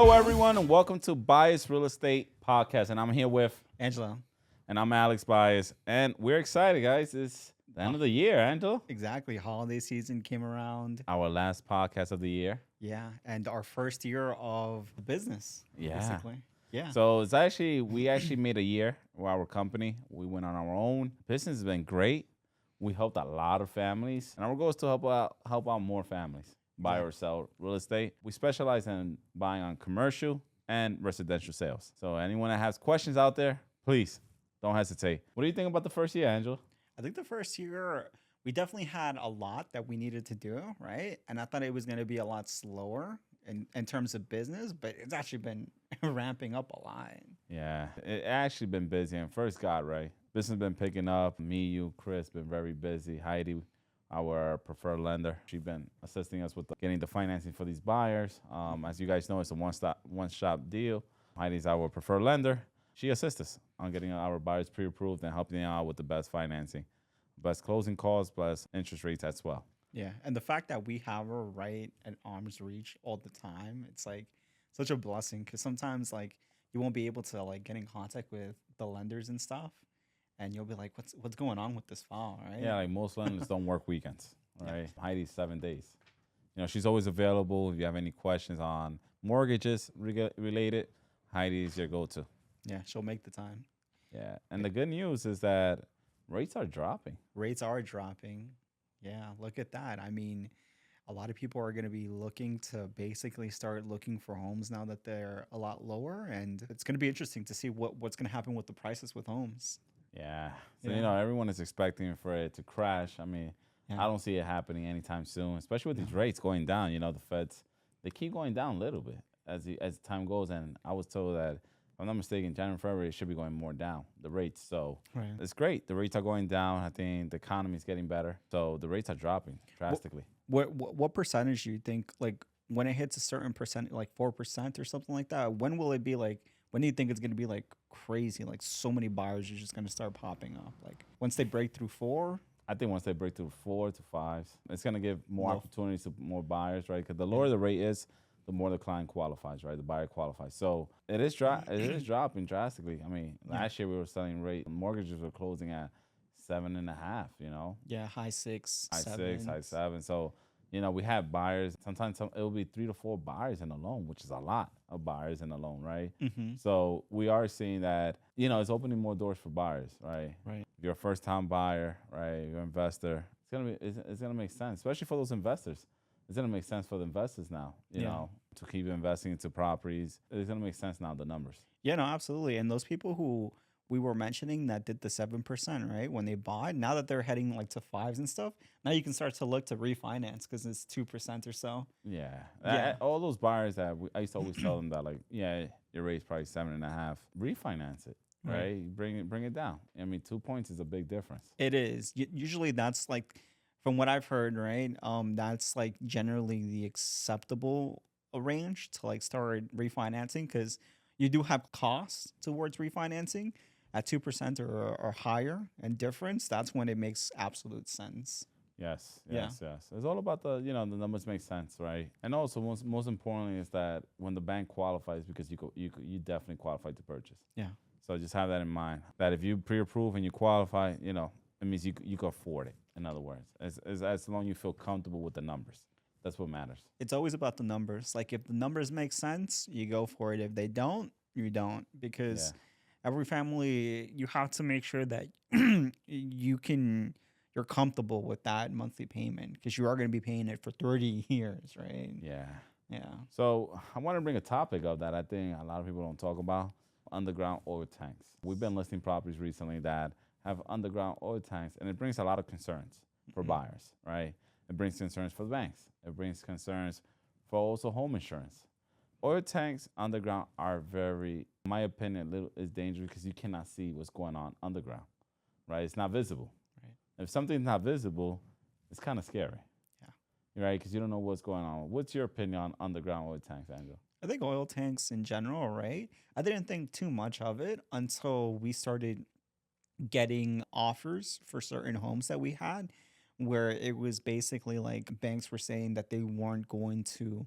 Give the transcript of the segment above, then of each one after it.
Hello, everyone, and welcome to Bias Real Estate Podcast. And I'm here with Angela. and I'm Alex Bias. And we're excited, guys. It's the end of the year, Angela. Exactly. Holiday season came around. Our last podcast of the year. Yeah. And our first year of the business. Yeah. Basically. Yeah. So we actually made a year with our company. We went on our own. Business has been great. We helped a lot of families. And our goal is to help out more families buy or sell real estate. We specialize in buying on commercial and residential sales. So anyone that has questions out there, please don't hesitate. What do you think about the first year, Angela? I think the first year, we definitely had a lot that we needed to do, right? And I thought it was going to be a lot slower in terms of business, but it's actually been ramping up a lot. Yeah, it actually been busy. And first God, right? Business been picking up. Me, you, Chris, been very busy. Heidi, our preferred lender, she's been assisting us with getting the financing for these buyers. As you guys know, it's a one-shop deal. Heidi's our preferred lender. She assists us on getting our buyers pre-approved and helping them out with the best financing, best closing costs, plus interest rates as well. Yeah. And the fact that we have her right at arm's reach all the time, it's like such a blessing because sometimes like you won't be able to like get in contact with the lenders and stuff. And you'll be like, what's going on with this file, right? Yeah, like most lenders don't work weekends, right? Yeah. Heidi's 7 days. You know, she's always available. If you have any questions on mortgages related, Heidi is your go-to. Yeah, she'll make the time. Yeah, and the good news is that rates are dropping. Rates are dropping. Yeah, look at that. I mean, a lot of people are going to be looking to basically start looking for homes now that they're a lot lower. And it's going to be interesting to see what's going to happen with the prices with homes. Yeah. So, Yeah. you know, everyone is expecting for it to crash. I mean, Yeah. I don't see it happening anytime soon, especially with these rates going down. You know, the Feds, they keep going down a little bit as time goes. And I was told that, if I'm not mistaken, January, February, it should be going more down, the rates. So Right. it's great. The rates are going down. I think the economy is getting better. So the rates are dropping drastically. What percentage do you think, like, when it hits a certain percent, like 4% or something like that, when will it be like, when do you think it's going to be like crazy? Like so many buyers are just going to start popping up. Like once they break through 4. I think once they break through 4 to 5, it's going to give more Low. opportunities to more buyers, right? Because the lower the rate is, the more the client qualifies, right? The buyer qualifies. So it is dropping drastically. I mean, last year we were selling rate, mortgages were closing at 7.5, you know? Yeah, high 6, High 7. 6, high 7. So, you know, we have buyers. Sometimes it will be 3 to 4 buyers in a loan, which is a lot of buyers in a loan, right? Mm-hmm. So we are seeing that, you know, it's opening more doors for buyers, right? Right. If you're a first-time buyer, right? You're an investor. It's gonna make sense, especially for those investors. It's gonna make sense for the investors now, you know, to keep investing into properties. It's gonna make sense now, the numbers. Yeah, no, absolutely. And those people who we were mentioning that did the 7%, right? When they bought, now that they're heading like to 5s and stuff, now you can start to look to refinance because it's 2% or so. Yeah. Yeah. All those buyers that I used to always tell them that, like, yeah, your rate's probably 7.5. Refinance it, right? Bring it down. I mean, 2 points is a big difference. It is. Usually that's like, from what I've heard, right? That's like generally the acceptable range to like start refinancing because you do have costs towards refinancing at 2% or higher and difference. That's when it makes absolute sense. Yes. It's all about the numbers make sense, right? And also most importantly is that when the bank qualifies, because you definitely qualify to purchase. Yeah. So just have that in mind. That if you pre-approve and you qualify, you know, it means you can afford it. In other words, as long as you feel comfortable with the numbers, that's what matters. It's always about the numbers. Like if the numbers make sense, you go for it. If they don't, you don't, because every family, you have to make sure that you're comfortable with that monthly payment because you are going to be paying it for 30 years, right? Yeah. Yeah. So I want to bring a topic up that I think a lot of people don't talk about: underground oil tanks. We've been listing properties recently that have underground oil tanks, and it brings a lot of concerns for buyers, right? It brings concerns for the banks. It brings concerns for also home insurance. Oil tanks underground are very, in my opinion, is dangerous because you cannot see what's going on underground, right? It's not visible. Right. If something's not visible, it's kind of scary. Yeah. Right? Because you don't know what's going on. What's your opinion on underground oil tanks, Andrew? I think oil tanks in general, right? I didn't think too much of it until we started getting offers for certain homes that we had where it was basically like banks were saying that they weren't going to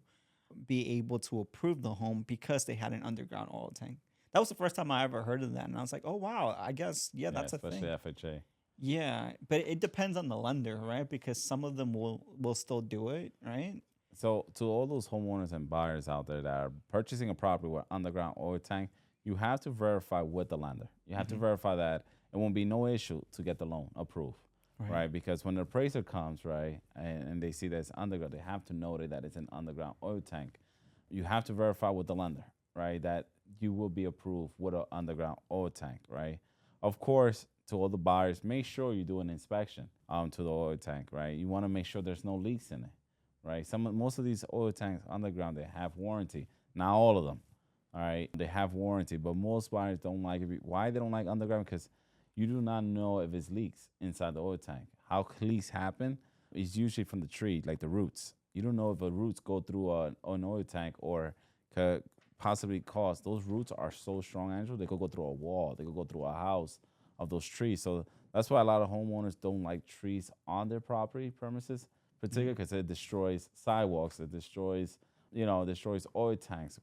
be able to approve the home because they had an underground oil tank. That was the first time I ever heard of that. And I was like, oh, wow, I guess, yeah, Yeah, that's a especially thing. FHA. Yeah, but it depends on the lender, right? Because some of them will still do it, right? So to all those homeowners and buyers out there that are purchasing a property with underground oil tank, you have to verify with the lender. You have to Hmm. verify that it won't be no issue to get the loan approved, Right. right? Because when the appraiser comes, right, and they see that it's underground, they have to note that it's an underground oil tank. You have to verify with the lender, right, that you will be approved with an underground oil tank, right? Of course, to all the buyers, make sure you do an inspection to the oil tank, right? You want to make sure there's no leaks in it, right? Most of these oil tanks underground they have warranty. Not all of them, all right. They have warranty, but most buyers don't like it. Why they don't like underground? Because you do not know if it's leaks inside the oil tank. How leaks happen is usually from the tree, like the roots. You don't know if the roots go through an oil tank or could possibly cause. Those roots are so strong, Angel. They could go through a wall. They could go through a house of those trees. So that's why a lot of homeowners don't like trees on their property premises, particularly because it destroys sidewalks. It destroys, destroys oil tanks.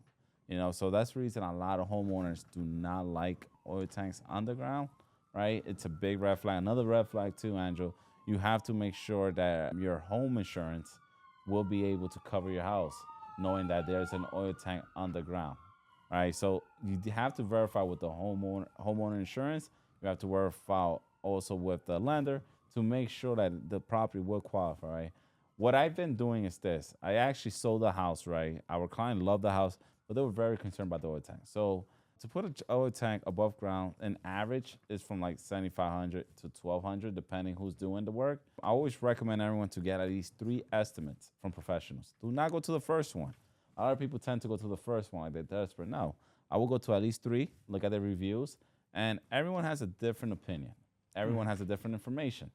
So that's the reason a lot of homeowners do not like oil tanks underground, right? It's a big red flag. Another red flag too, Angel. You have to make sure that your home insurance will be able to cover your house, knowing that there's an oil tank underground. All right, so you have to verify with the homeowner insurance. You have to verify also with the lender to make sure that the property will qualify. Right. What I've been doing is this: I actually sold the house. Right, our client loved the house, but they were very concerned about the oil tank. So to put an oil tank above ground, an average is from like 7,500 to 1,200, depending who's doing the work. I always recommend everyone to get at least 3 estimates from professionals. Do not go to the first one. A lot of people tend to go to the first one like they're desperate. No, I will go to at least three, look at the reviews, and everyone has a different opinion. Everyone Right. has a different information.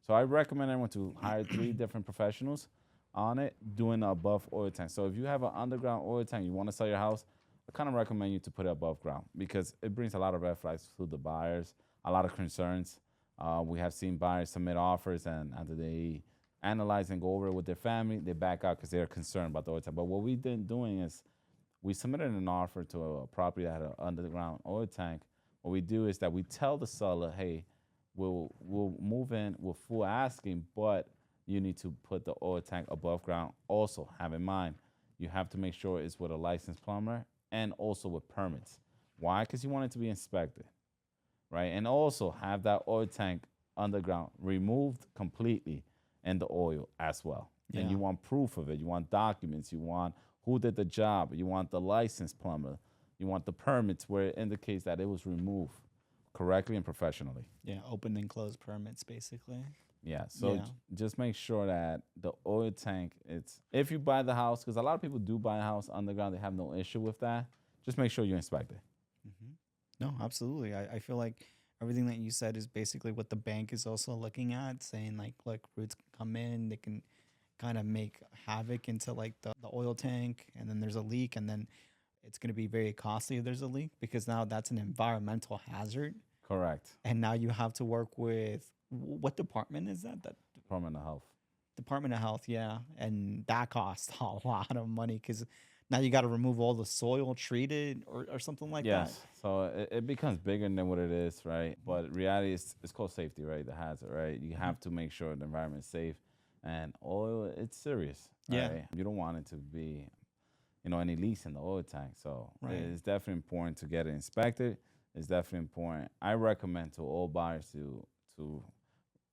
So I recommend everyone to hire 3 different professionals on it doing the above oil tank. So if you have an underground oil tank, you want to sell your house, I kind of recommend you to put it above ground because it brings a lot of red flags to the buyers, a lot of concerns. We have seen buyers submit offers, and after they analyze and go over it with their family, they back out because they're concerned about the oil tank. But what we've been doing is we submitted an offer to a property that had an underground oil tank. What we do is that we tell the seller, hey, we'll move in with full asking, but you need to put the oil tank above ground. Also, have in mind, you have to make sure it's with a licensed plumber and also with permits. Why? Because you want it to be inspected, right? And also have that oil tank underground removed completely and the oil as well. And Yeah. you want proof of it. You want documents. You want who did the job. You want the licensed plumber. You want the permits where it indicates that it was removed correctly and professionally. Yeah. Open and closed permits, basically. Yeah. So Yeah. just make sure that the oil tank, it's if you buy the house, because a lot of people do buy a house underground, they have no issue with that. Just make sure you inspect it. Hmm. No, absolutely. I feel like everything that you said is basically what the bank is also looking at, saying like, look, roots can come in, they can kind of make havoc into like the oil tank, and then there's a leak, and then it's going to be very costly if there's a leak because now that's an environmental hazard. Correct. And now you have to work with what department is that? That Department of Health. Department of Health, yeah. And that costs a lot of money because now you got to remove all the soil treated or something like that. Yes. So it becomes bigger than what it is, right? But reality is it's called safety, right? The hazard, right? You Mhm. have to make sure the environment's safe. And oil, it's serious, Yeah, right? You don't want it to be, any leaks in the oil tank. So right. it's definitely important to get it inspected. It's definitely important. I recommend to all buyers to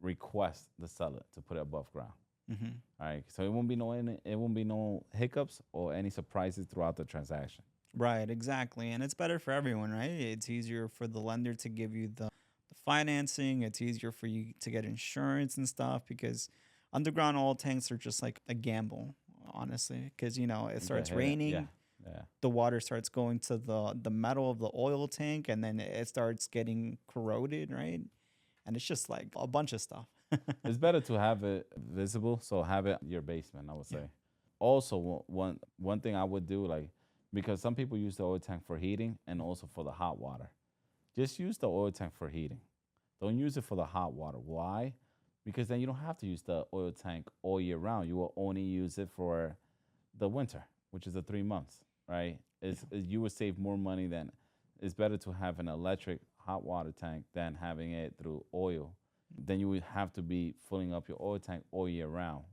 request the seller to put it above ground. Hmm. All right. So it won't be no hiccups or any surprises throughout the transaction. Right, exactly. And it's better for everyone, right? It's easier for the lender to give you the financing. It's easier for you to get insurance and stuff because underground oil tanks are just like a gamble, honestly. Because, it You get starts hit. Yeah. raining, Yeah. the water starts going to the metal of the oil tank, and then it starts getting corroded, right? And it's just like a bunch of stuff. It's better to have it visible, so have it in your basement, I would Yeah. say. Also, one thing I would do, like, because some people use the oil tank for heating and also for the hot water. Just use the oil tank for heating. Don't use it for the hot water. Why? Because then you don't have to use the oil tank all year round. You will only use it for the winter, which is the 3 months, right? You would save more money than it's better to have an electric hot water tank than having it through oil. Then you would have to be filling up your oil tank all year round.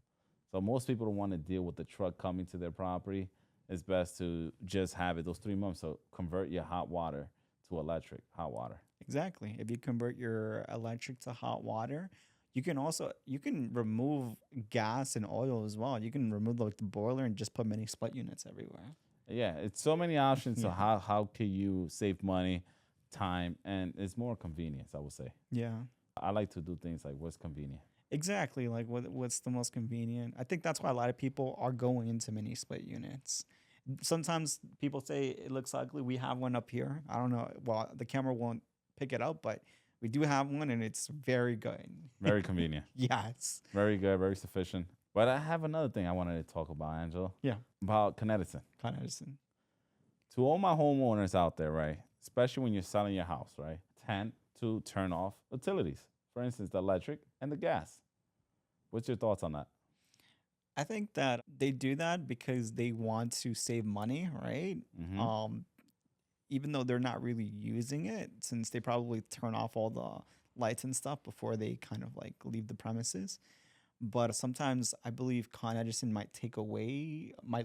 So most people don't want to deal with the truck coming to their property. It's best to just have it those 3 months. So convert your hot water to electric hot water. Exactly. If you convert your electric to hot water, you can remove gas and oil as well. You can remove like the boiler and just put mini split units everywhere. Yeah, it's so many options. So Yeah. how can you save money, time, and it's more convenience, I would say. Yeah. I like to do things like what's convenient. Exactly. Like what's the most convenient? I think that's why a lot of people are going into mini split units. Sometimes people say it looks ugly. We have one up here. I don't know. Well, the camera won't pick it up, but we do have one and it's very good. Very convenient. Yes. Very good, very sufficient. But I have another thing I wanted to talk about, Angela, Yeah. about Connecticut. Con Edison. To all my homeowners out there, right? Especially when you're selling your house, right? Tend to turn off utilities. For instance, the electric and the gas. What's your thoughts on that? I think that they do that because they want to save money, right? Mm-hmm. Even though they're not really using it, since they probably turn off all the lights and stuff before they kind of like leave the premises. But sometimes I believe Con Edison might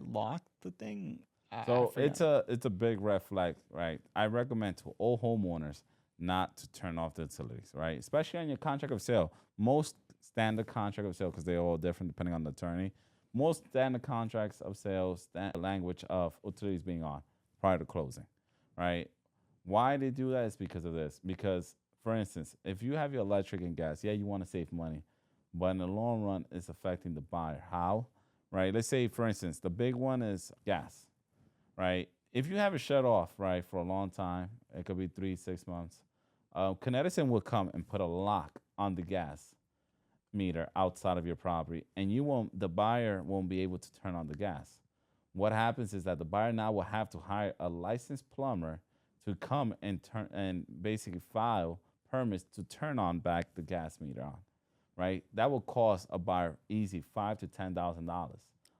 lock the thing. I So forget. it's a big red flag, right? I recommend to all homeowners not to turn off the utilities, right? Especially on your contract of sale. Most standard contract of sale, because they're all different depending on the attorney. Most standard contracts of sales, the language of utilities being on prior to closing, right? Why they do that is because of this. Because, for instance, if you have your electric and gas, yeah, you want to save money, but in the long run, it's affecting the buyer. How? Right? Let's say, for instance, the big one is gas, right? If you have it shut off, right, for a long time, it could be 3, 6 months. Connecticut will come and put a lock on the gas meter outside of your property, and the buyer won't be able to turn on the gas. What happens is that the buyer now will have to hire a licensed plumber to come and turn and basically file permits to turn on back the gas meter on, right? That will cost a buyer easy $5,000 to $10,000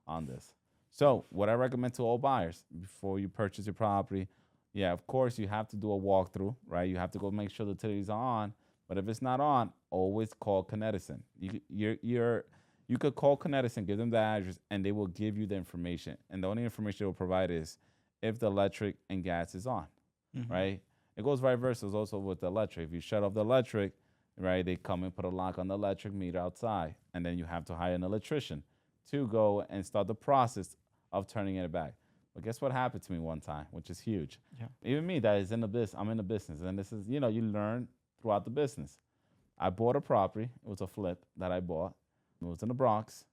on this. So what I recommend to all buyers before you purchase your property, yeah, of course you have to do a walkthrough, right? You have to go make sure the utilities are on. But if it's not on, always call Connecticut. You could call Connecticut, give them the address, and they will give you the information. And the only information they will provide is if the electric and gas is on, Hmm. right? It goes vice versa also with the electric. If you shut off the electric, right, they come and put a lock on the electric meter outside, and then you have to hire an electrician to go and start the process of turning it back. But guess what happened to me one time, which is huge. Yeah. Even me, that is in the business. I'm in the business, and this is you learn throughout the business. I bought a property. It was a flip that I bought. It was in the Bronx.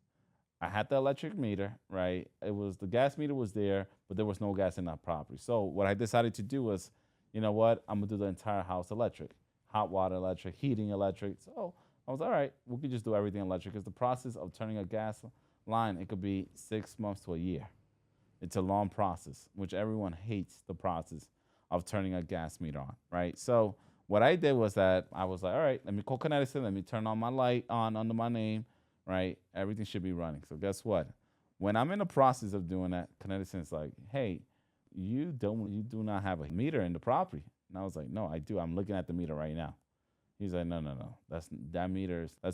I had the electric meter, right? The gas meter was there, but there was no gas in that property. So what I decided to do was, you know what? I'm gonna do the entire house electric, hot water electric, heating electric. So I was all right. We could just do everything electric because the process of turning a gas line, it could be 6 months to a year. It's a long process, which everyone hates the process of turning a gas meter on, right? So what I did was that I was like, all right, let me call Connecticut, let me turn on my light on under my name, right? Everything should be running. So guess what? When I'm in the process of doing that, Connecticut's like, hey, you do not have a meter in the property. And I was like, no, I do. I'm looking at the meter right now. He's like, no. That's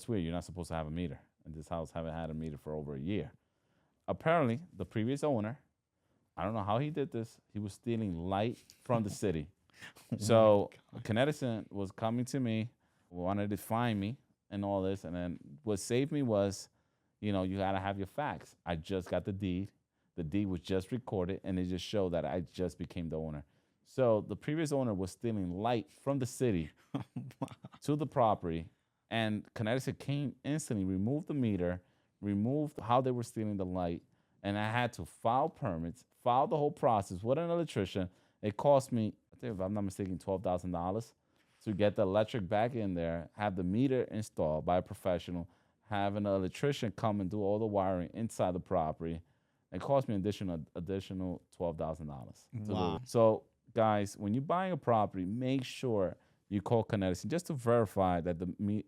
weird. You're not supposed to have a meter. And this house haven't had a meter for over a year. Apparently, the previous owner, I don't know how he did this. He was stealing light from the city. Oh So my Connecticut was coming to me, wanted to find me and all this. And then what saved me was, you got to have your facts. I just got the deed. The deed was just recorded, and it just showed that I just became the owner. So the previous owner was stealing light from the city God. to the property, and Connecticut came instantly, removed the meter, removed how they were stealing the light, and I had to file permits, file the whole process with an electrician. It cost me, I think if I'm not mistaken, $12,000 to get the electric back in there, have the meter installed by a professional, have an electrician come and do all the wiring inside the property. It cost me additional $12,000 to do Wow. it. So guys, when you're buying a property, make sure you call Connecticut just to verify that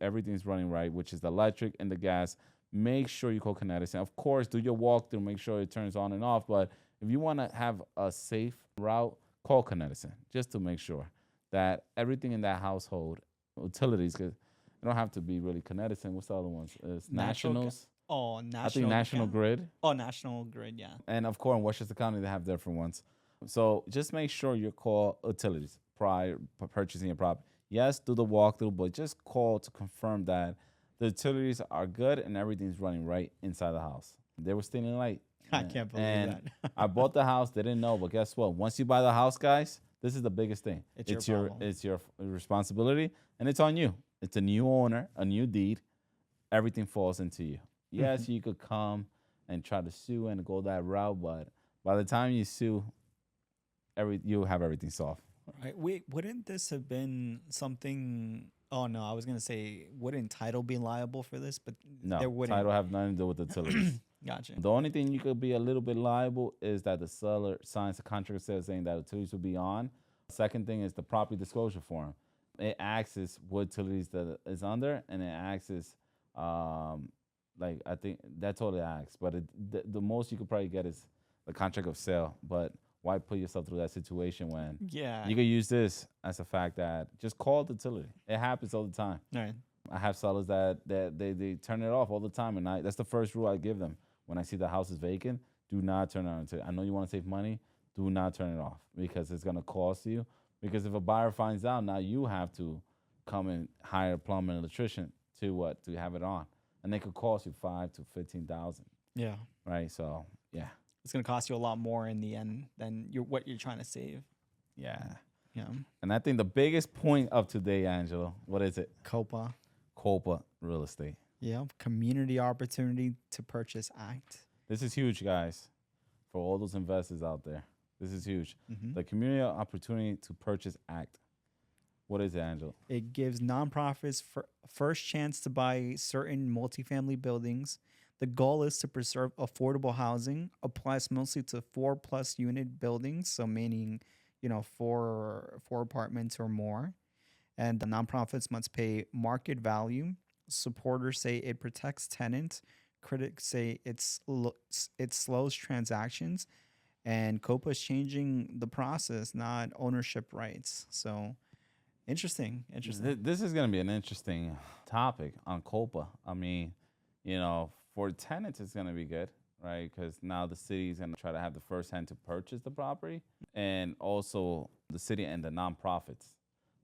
everything's running right, which is the electric and the gas. Make sure you call Connecticut. Of course, do your walkthrough, make sure it turns on and off. But If you want to have a safe route, call Connecticut just to make sure that everything in that household, utilities, because it don't have to be really Connecticut. What's the other ones? It's Natural. Nationals. Oh, I think National Grid. Oh, National Grid. Yeah. And of course, in Westchester County, they have different ones. So just make sure you call utilities prior purchasing your property. Yes, do the walkthrough, but just call to confirm that the utilities are good and everything's running right inside the house. They were stealing light. I can't believe And that. I bought the house. They didn't know, but guess what? Once you buy the house, guys, this is the biggest thing. It's your problem. It's your responsibility, and it's on you. It's a new owner, a new deed. Everything falls into you. Yes, you could come and try to sue and go that route, but by the time you sue, you have everything solved. Right. Wait, wouldn't this have been something? Oh no, I was gonna say, wouldn't title be liable for this? But No, there wouldn't. title have nothing to do with the utilities. Gotcha. The only thing you could be a little bit liable is that the seller signs a contract saying that utilities will be on. Second thing is the property disclosure form. It asks what utilities that is under, and it asks, like I think that's all it asks. But the most you could probably get is the contract of sale. But why put yourself through that situation when Yeah. you could use this as a fact that just call the utility. It happens all the time. Right. I have sellers that they turn it off all the time, and that's the first rule I give them when I see the house is vacant. Do not turn it on. I know you want to save money. Do not turn it off because it's gonna cost you. Because if a buyer finds out, now you have to come and hire a plumber and electrician to have it on, and they could cost you $5,000 to $15,000. Yeah. Right. So yeah, It's gonna cost you a lot more in the end than what you're trying to save. yeah. Yeah. And I think the biggest point of today, Angelo, what is it? COPA. COPA Real Estate. Yeah. Community Opportunity to Purchase Act. This is huge, guys, for all those investors out there. This is huge. Mm-hmm. The Community Opportunity to Purchase Act. What is it, Angelo? It gives nonprofits first chance to buy certain multifamily buildings. The goal is to preserve affordable housing. Applies mostly to 4+ unit buildings, so meaning, four apartments or more. And the nonprofits must pay market value. Supporters say it protects tenants. Critics say it slows transactions. And COPA is changing the process, not ownership rights. So interesting. This is going to be an interesting topic on COPA. I mean, for tenants, it's going to be good, right? Because now the city is going to try to have the first hand to purchase the property. And also the city and the nonprofits,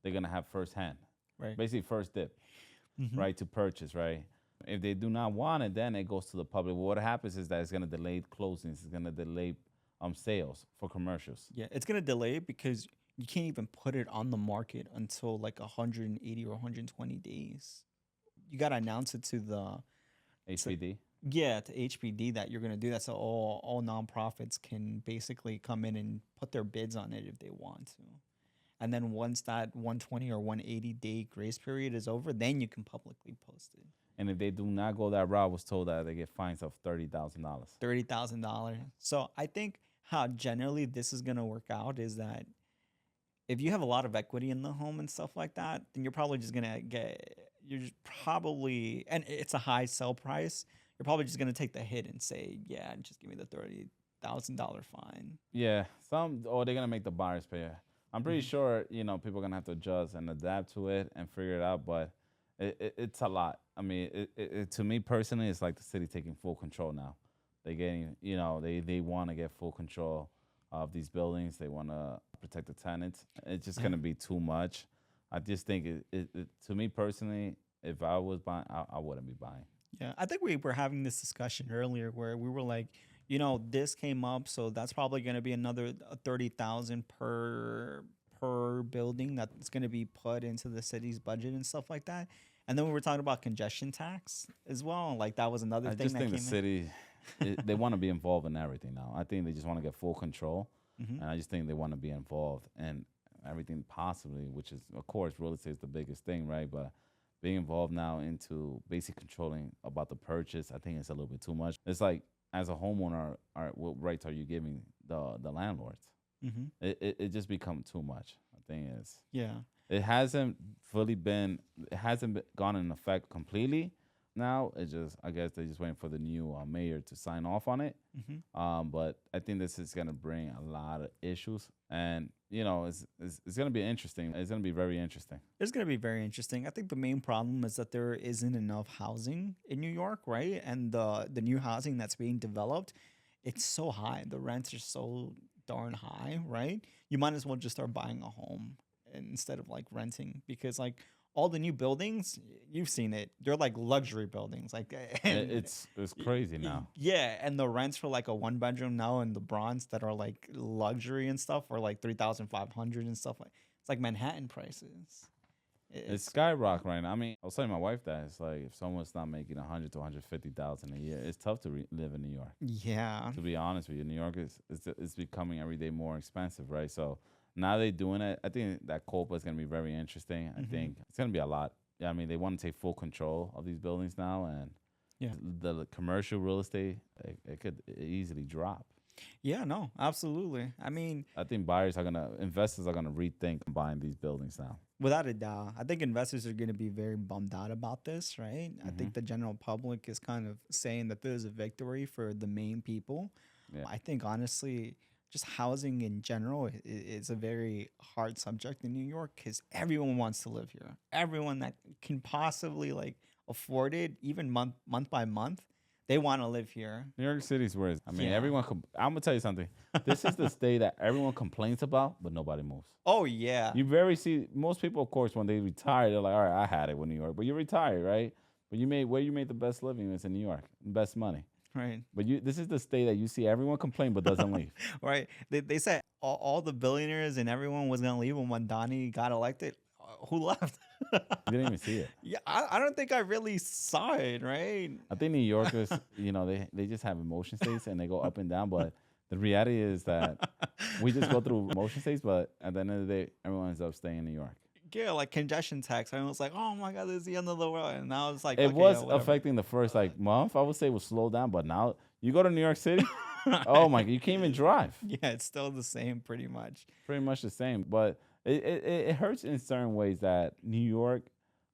they're going to have first hand, Right. basically first dip, right, to purchase, right? If they do not want it, then it goes to the public. What happens is that it's going to delay closings. It's going to delay sales for commercials. Yeah, it's going to delay because you can't even put it on the market until like 180 or 120 days. You got to announce it to the HPD. to HPD that you're going to do that, so all nonprofits can basically come in and put their bids on it if they want to. And then once that 120 or 180 day grace period is over, then you can publicly post it. And if they do not go that route, I was told that they get fines of $30,000. $30,000. So I think how generally this is going to work out is that if you have a lot of equity in the home and stuff like that, then you're probably just going to and it's a high sell price. You're probably just going to take the hit and say, yeah, just give me the $30,000 fine. Yeah, or they're gonna make the buyers pay. I'm pretty sure people are gonna have to adjust and adapt to it and figure it out. But it's a lot. I mean, to me personally, it's like the city taking full control now. They're getting, they want to get full control of these buildings. They want to protect the tenants. It's just gonna be too much. I just think to me personally, if I was buying, I wouldn't be buying. Yeah, I think we were having this discussion earlier where we were like, this came up, so that's probably going to be another 30,000 per building that's going to be put into the city's budget and stuff like that. And then we were talking about congestion tax as well. Like that was another thing. I just think the city, they want to be involved in everything now. I think they just want to get full control, and I just think they want to be involved in everything possibly, which is, of course, real estate is the biggest thing, right? But being involved now into basically controlling about the purchase, I think it's a little bit too much. It's like, as a homeowner, what rights are you giving the landlords? It just become too much. I think it hasn't gone in effect completely, now. It's just, I guess they're just waiting for the new mayor to sign off on it. But I think this is going to bring a lot of issues. And, it's going to be interesting. It's going to be very interesting. It's going to be very interesting. I think the main problem is that there isn't enough housing in New York, right? And the new housing that's being developed, it's so high. The rents are so darn high, right? You might as well just start buying a home instead of like renting, because like all the new buildings, you've seen it, they're like luxury buildings. Like It's crazy now. yeah, and the rents for like a one bedroom now in the Bronx that are like luxury and stuff are like 3,500 and stuff. Like it's like Manhattan prices. It's skyrocketing right now. I mean, I was telling my wife that it's like if someone's not making 100 to 150,000 a year, it's tough to live in New York. Yeah. To be honest with you, New York is becoming every day more expensive, right? So now they're doing it. I think that COPA is going to be very interesting. I think it's going to be a lot. Yeah, I mean, they want to take full control of these buildings now, and Yeah. the commercial real estate, it could easily drop. Yeah, no, absolutely. I mean, I think investors are gonna rethink buying these buildings now. without a doubt, I think investors are going to be very bummed out about this, right? I think the general public is kind of saying that there's a victory for the main people. Yeah. I think honestly, just housing in general is a very hard subject in New York because everyone wants to live here. Everyone that can possibly like afford it, even month by month, they want to live here. New York City's where I mean, Yeah. I'm gonna tell you something. This is the state that everyone complains about, but nobody moves. Oh yeah, You see most people, of course, when they retire, they're like, all right, I had it with New York, but you're retired, right? But where you made the best living is in New York, best money. right, But this is the state that you see everyone complain but doesn't leave. right. They said all the billionaires and everyone was gonna leave when Donnie got elected. Who left? You didn't even see it. Yeah, I don't think I really saw it, right? I think New Yorkers, they just have emotion states and they go up and down. But the reality is that we just go through emotion states. But at the end of the day, everyone ends up staying in New York. Yeah, like congestion tax. I was like, oh my God, this is the end of the world. And now it's like, It okay, was yeah, whatever. affecting the first month. I would say it was slow down. But now you go to New York City, oh my, you can't even drive. Yeah, it's still the same pretty much. Pretty much the same. But it hurts in certain ways that New York,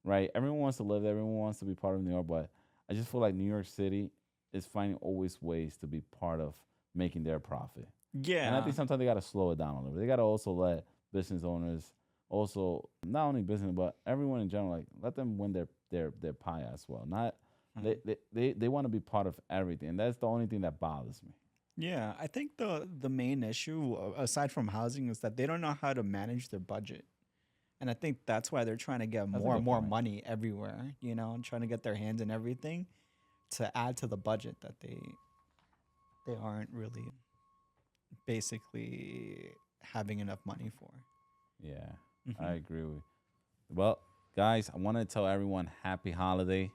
right? Everyone wants to live there. Everyone wants to be part of New York. But I just feel like New York City is finding always ways to be part of making their profit. Yeah. And I think sometimes they got to slow it down a little bit. They got to also let business owners, also not only business, but everyone in general, like let them win their pie as well. Not they want to be part of everything. And that's the only thing that bothers me. Yeah, I think the main issue aside from housing is that they don't know how to manage their budget. And I think that's why they're trying to get That's a more good and more point. money everywhere, and trying to get their hands in everything to add to the budget that they aren't really basically having enough money for. Yeah, Mhm. I agree with you. Well, guys, I want to tell everyone happy holiday.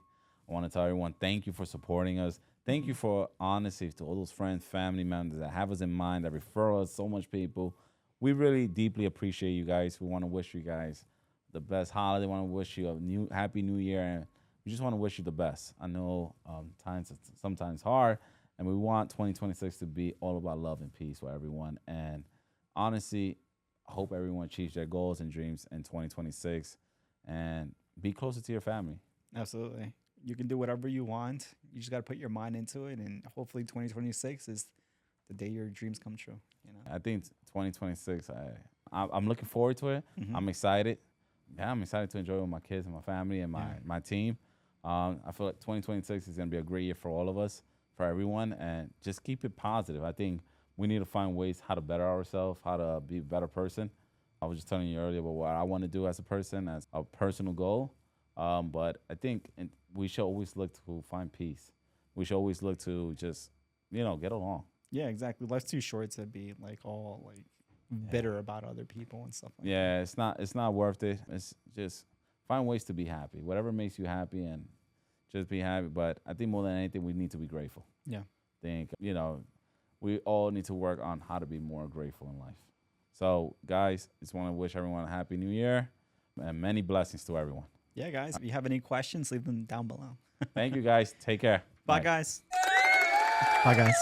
I want to tell everyone thank you for supporting us. Thank you for honesty to all those friends, family members that have us in mind, that refer us, so much people. We really deeply appreciate you guys. We want to wish you guys the best holiday. We want to wish you a happy new year. And we just want to wish you the best. I know times it's sometimes hard, and we want 2026 to be all about love and peace for everyone. And honestly, I hope everyone achieves their goals and dreams in 2026 and be closer to your family. Absolutely. You can do whatever you want. You just got to put your mind into it, and hopefully 2026 is the day your dreams come true. I think 2026, I'm looking forward to it. Mhm. I'm excited. Yeah, I'm excited to enjoy it with my kids and my family and Yeah. my team. I feel like 2026 is going to be a great year for all of us, for everyone, and just keep it positive. I think we need to find ways how to better ourselves, how to be a better person. I was just telling you earlier about what I want to do as a person, as a personal goal. But I think we should always look to find peace. We should always look to just, get along. Yeah, exactly. Life's too short to be like all like bitter about other people and stuff like that. Yeah, it's not worth it. It's just find ways to be happy. Whatever makes you happy, and just be happy. But I think more than anything, we need to be grateful. Yeah. I think, we all need to work on how to be more grateful in life. So, guys, just want to wish everyone a happy new year and many blessings to everyone. Yeah, guys. If you have any questions, leave them down below. Thank you, guys. Take care. Bye, guys. Bye, guys.